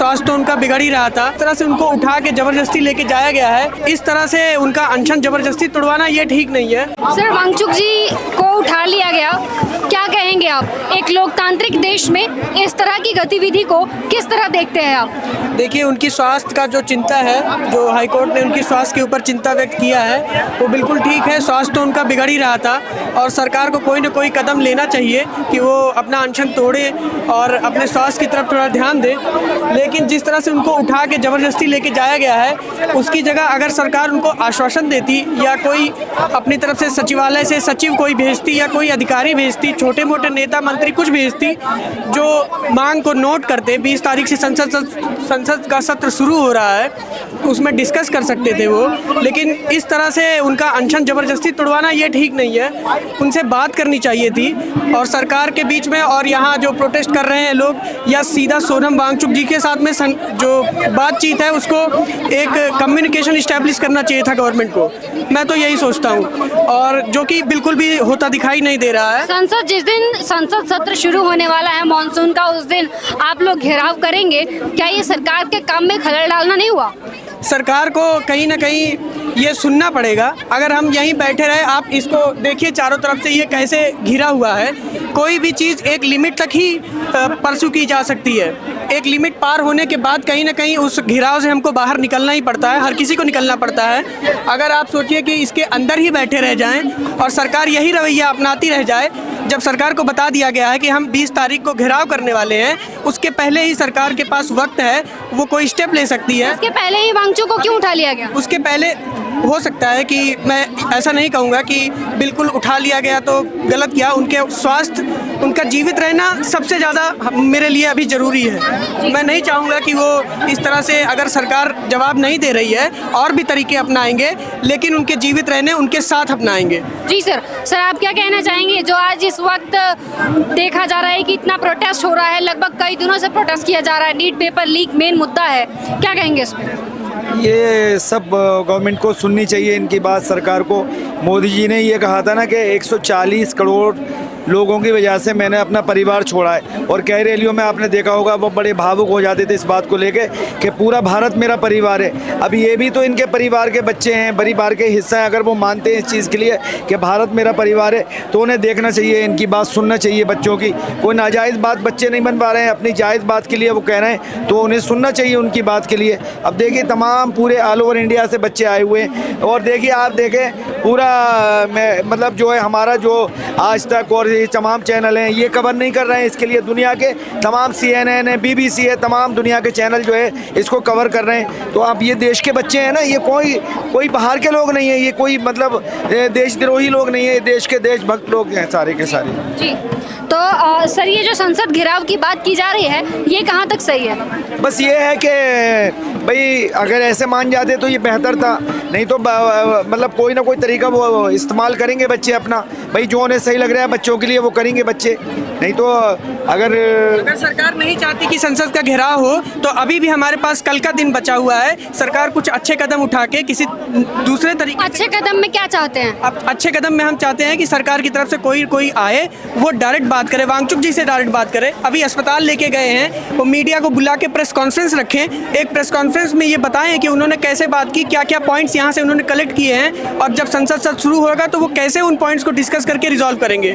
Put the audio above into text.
स्वास्थ्य तो उनका बिगड़ ही रहा था। इस तरह से उनको उठा के जबरदस्ती लेके जाया गया है। इस तरह से उनका अनशन जबरदस्ती तोड़वाना ये ठीक नहीं है। सर, वांगचुक जी को उठा लिया गया, क्या कहेंगे आप? एक लोकतांत्रिक देश में इस तरह की गतिविधि को किस तरह देखते हैं आप? देखिए, उनकी स्वास्थ्य का जो चिंता है, जो हाईकोर्ट ने उनकी स्वास्थ्य के ऊपर चिंता व्यक्त किया है, वो बिल्कुल ठीक है। स्वास्थ्य तो उनका बिगड़ ही रहा था और सरकार को कोई ना कोई कदम लेना चाहिए कि वो अपना अनशन तोड़े और अपने स्वास्थ्य की तरफ थोड़ा ध्यान दे। लेकिन जिस तरह से उनको उठा के ज़बरदस्ती लेके जाया गया है, उसकी जगह अगर सरकार उनको आश्वासन देती या कोई अपनी तरफ से सचिवालय से सचिव कोई भेजती या कोई अधिकारी भेजती, छोटे मोटे नेता मंत्री कुछ भेजती जो मांग को नोट करते। 20 तारीख से संसद का सत्र शुरू हो रहा है, उसमें डिस्कस कर सकते थे वो। लेकिन इस तरह से उनका अनशन ज़बरदस्ती तोड़वाना ये ठीक नहीं है। उनसे बात करनी चाहिए थी और सरकार के बीच में और यहाँ जो प्रोटेस्ट कर रहे हैं लोग, या सीधा सोनम वांगचुक जी के साथ में जो बातचीत है उसको एक कम्युनिकेशन इस्टेब्लिश करना चाहिए था गवर्नमेंट को। मैं तो यही सोचता हूँ, और जो कि बिल्कुल भी होता दिखाई नहीं दे रहा है। जिस दिन संसद सत्र शुरू होने वाला है मानसून का, उस दिन आप लोग घेराव करेंगे, क्या ये सरकार के काम में खलल डालना नहीं हुआ? सरकार को कहीं ना कहीं ये सुनना पड़ेगा। अगर हम यहीं बैठे रहे, आप इसको देखिए चारों तरफ से ये कैसे घिरा हुआ है। कोई भी चीज़ एक लिमिट तक ही परसू की जा सकती है। एक लिमिट पार होने के बाद कहीं ना कहीं उस घिराव से हमको बाहर निकलना ही पड़ता है, हर किसी को निकलना पड़ता है। अगर आप सोचिए कि इसके अंदर ही बैठे रह जाएं और सरकार यही रवैया अपनाती रह जाए, जब सरकार को बता दिया गया है कि हम 20 तारीख को घेराव करने वाले हैं, उसके पहले ही सरकार के पास वक्त है, वो कोई स्टेप ले सकती है। उसके पहले ही वांगचुक को क्यों उठा लिया गया? उसके पहले हो सकता है कि मैं ऐसा नहीं कहूँगा कि बिल्कुल उठा लिया गया तो गलत किया। उनके स्वास्थ्य, उनका जीवित रहना सबसे ज़्यादा मेरे लिए अभी ज़रूरी है। मैं नहीं चाहूँगा कि वो इस तरह से, अगर सरकार जवाब नहीं दे रही है, और भी तरीके अपनाएंगे, लेकिन उनके जीवित रहने उनके साथ अपनाएंगे। जी सर, आप क्या कहना चाहेंगे? जो आज इस वक्त देखा जा रहा है कि इतना प्रोटेस्ट हो रहा है, लगभग कई दिनों से प्रोटेस्ट किया जा रहा है, नीट पेपर लीक मेन मुद्दा है, क्या कहेंगे इस पर? ये सब गवर्नमेंट को सुननी चाहिए इनकी बात, सरकार को। मोदी जी ने ये कहा था ना कि 140 करोड़ लोगों की वजह से मैंने अपना परिवार छोड़ा है, और कई रैलियों में आपने देखा होगा वो बड़े भावुक हो जाते थे इस बात को लेके कि पूरा भारत मेरा परिवार है। अब ये भी तो इनके परिवार के बच्चे हैं, परिवार के हिस्सा हैं। अगर वो मानते हैं इस चीज़ के लिए कि भारत मेरा परिवार है, तो उन्हें देखना चाहिए, इनकी बात सुनना चाहिए बच्चों की। कोई नाजायज़ बात बच्चे नहीं बन पा रहे हैं, अपनी जायज़ बात के लिए वो कह रहे हैं, तो उन्हें सुनना चाहिए उनकी बात के लिए। अब देखिए, तमाम पूरे ऑल ओवर इंडिया से बच्चे आए हुए हैं, और देखिए आप देखें पूरा मतलब जो है हमारा जो आज तक और ये तमाम चैनल हैं, ये कवर नहीं कर रहे हैं इसके लिए। दुनिया के तमाम CNN है, BBC है, तमाम दुनिया के चैनल जो है इसको कवर कर रहे हैं। तो आप ये देश के बच्चे हैं ना, ये कोई बाहर के लोग नहीं है, ये कोई मतलब देशद्रोही लोग नहीं है, देश के देशभक्त लोग हैं सारे के सारे। जी, तो सर, ये जो संसद घेराव की बात की जा रही है, ये कहाँ तक सही है? बस ये है कि भाई अगर ऐसे मान जाते तो ये बेहतर था, नहीं तो मतलब कोई ना कोई तरीका वो इस्तेमाल करेंगे बच्चे अपना। भाई जो उन्हें सही लग रहा है बच्चों के लिए वो करेंगे बच्चे, नहीं तो अगर सरकार नहीं चाहती कि संसद का घेराव हो, तो अभी भी हमारे पास कल का दिन बचा हुआ है। सरकार कुछ अच्छे कदम उठा के किसी दूसरे तरीके। अच्छे कदम में क्या चाहते हैं? अब अच्छे कदम में हम चाहते हैं कि सरकार की तरफ से कोई आए, वो डायरेक्ट बात करे, वांगचुक जी से डायरेक्ट बात करे। अभी अस्पताल लेके गए हैं, वो मीडिया को बुला के प्रेस कॉन्फ्रेंस रखें, एक प्रेस कॉन्फ्रेंस में ये बताएं कि उन्होंने कैसे बात की, क्या क्या पॉइंट्स यहाँ से उन्होंने कलेक्ट किए हैं, और जब संसद सत्र शुरू होगा तो वो कैसे उन पॉइंट्स को डिस्कस करके रिजॉल्व करेंगे।